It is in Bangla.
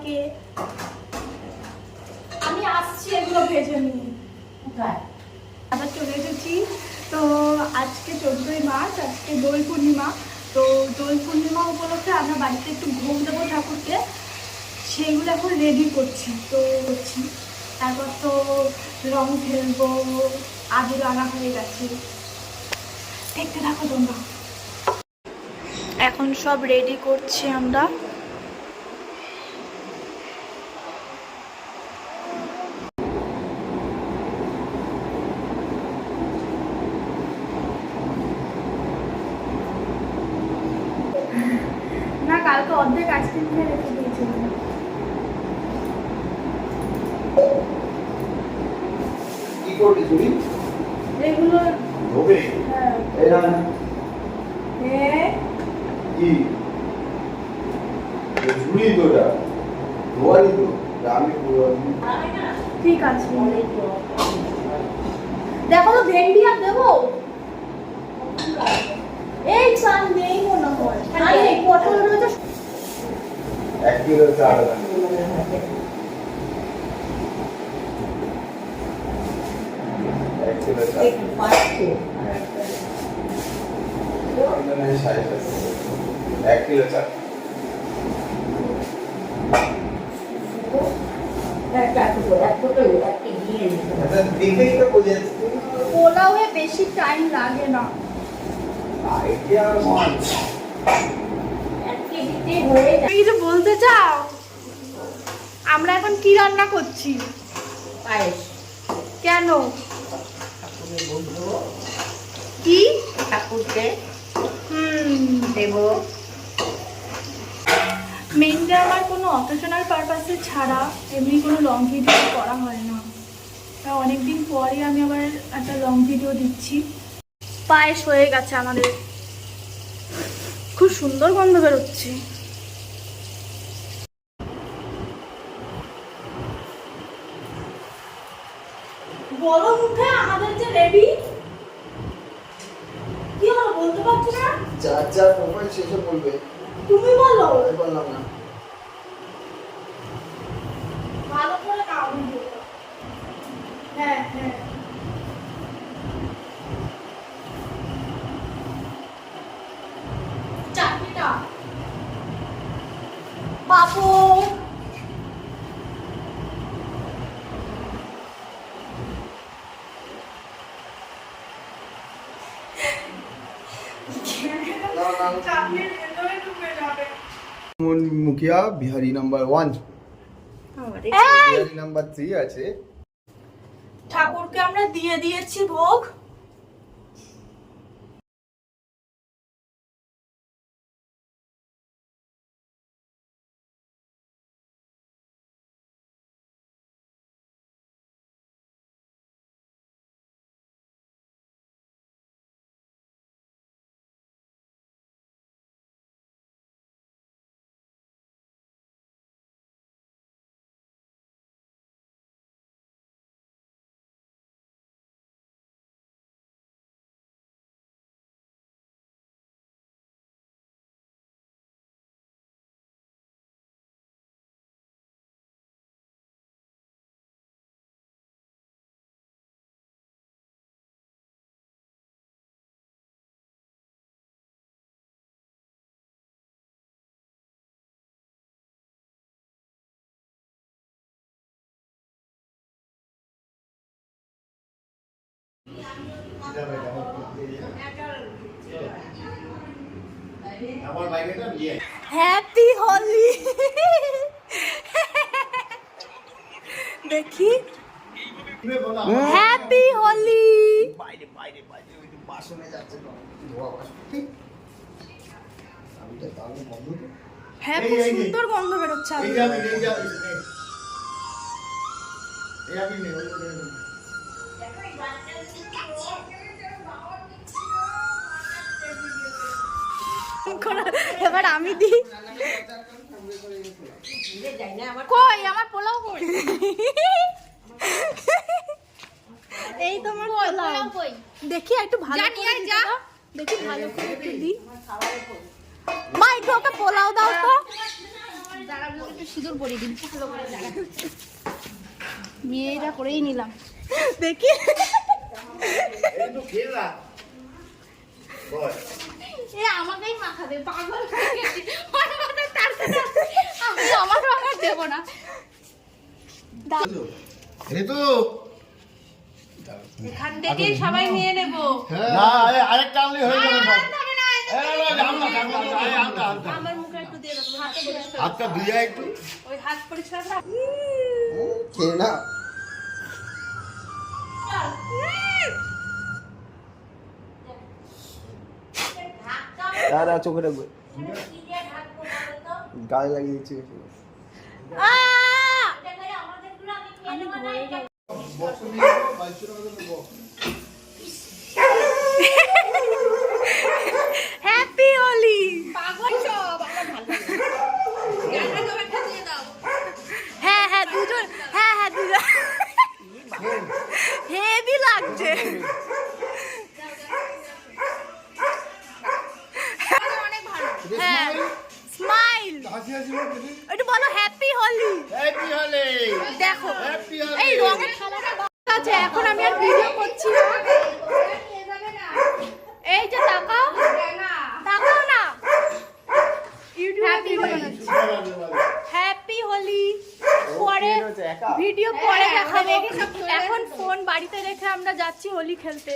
থাকে। আমি আসছি এগুলো ভেজে নিই। আবার চলে এসেছি। তো আজকে 14ই মার্চ, আজকে দোল পূর্ণিমা। তো দোল পূর্ণিমা উপলক্ষে আমরা বাড়িতে একটু ভোগ দেবো ঠাকুরকে, সেইগুলো এখন রেডি করছি। তো তারপর তো রং খেলবো, আবির আনা হয়ে গেছে, দেখতে থাকো তোমরা। এখন সব রেডি করছি আমরা। না, কালকে অর্ধেক আইসক্রিম খেয়ে রেখে দিয়েছিলাম। কি করবি তুমি? এগুলো হবে। হ্যাঁ। এই না কি ঝুড়ি তোটা ধোয়ালি তো আমি ঠিক আছে। দেখো তো ভেন্ডি আর দেবো। এই চাল নেই মনে হয়, আরে পটল রয়েছে। 1 কিলো চাল পোলাওয়ে বেশি টাইম লাগে না। কিছু বলতে চাও? আমরা এখন কি রান্না করছি? পায়েস। কেন? কি ঠাকুরকে দেব। মেনলি আমার কোনো অকেশনাল পারপাসে ছাড়া এমনি কোনো লং ভিডিও করা হয় না। অনেকদিন পরে আমি আবার একটা লং ভিডিও দিচ্ছি। পায়েস হয়ে গেছে আমাদের, খুব সুন্দর গন্ধ বেরোচ্ছে। বলো মুখে আমাদের যে রেডি। কি হলো বলতে পারছো না? যার যার প্রোফাইল শেষে বলবে। তুমি বলো। আমি বললাম না। ভালো করে নাও ভিডিওটা। হ্যাঁ হ্যাঁ। চাটনিটা পাপড়। চাটনির ভেতরে ঢুকে যাবে। মুখিয়া বিহারি নাম্বার 1, এই বিহারি নাম্বার 3 আছে। ঠাকুরকে আমরা দিয়ে দিয়েছি ভোগ। হ্যাপি হোলি। দেখি হ্যাপি হোলি। বাইরে বাইরে বাইরে ওই যে বাসনে যাচ্ছে তো ধোয়া বাসন। আমি তো তাহলে বন্ধ তো। হ্যাঁ, খুব সুন্দর গন্ধ বেরোচ্ছে। এই যাবে এই যাবে এই আপনি নে ওই ওই এবার আমি দিই। কই আমার পোলাও কই? এই তোমার পোলাও কই? দেখি একটু ভালো করে যা, দেখি ভালো করে একটু দি। মা একটু ওকে পোলাও দাও তো। একটু সিঁদুর পরিয়ে দিন ভালো করে দাঁড়া মেয়েরা করেই নিলাম দেখি এ আমাকেই মাখাবে পাগল হয়ে গেছি আমি আমার রঙা দেবো না এখান থেকেই সবাই নিয়ে নেব। আরেকটা আনলে হয়ে যাবে আমার মুখে একটু দিয়ে দেবো, হাতে পরিষ্কার। হাতটা ধুয়ে একটু ওই হাত পরিষ্কার করা। খেয়ে না চোখে রাখবে গায়ে লাগিয়ে দিচ্ছি হ্যাপি হোলি পাগল সব, আমার ভালো লাগে। গানটা তো একটা দিয়ে দাও। হ্যাঁ হ্যাঁ দুজন হ্যাঁ দুজন হেভি লাগছে অনেক ভালো। হ্যাঁ স্মাইল একটু বলো হ্যাপি হোলি হ্যাপি হলে দেখো হ্যাপি হোলি এই রঙের খেলাটা আছে এখন আমি আর ভিডিও করছি না এই যে তাকাও তাকাও না ইউটিউবে হ্যাপি হোলি পরে ভিডিও পরে দেখাবো এখন ফোন বাড়িতে রেখে আমরা যাচ্ছি হোলি খেলতে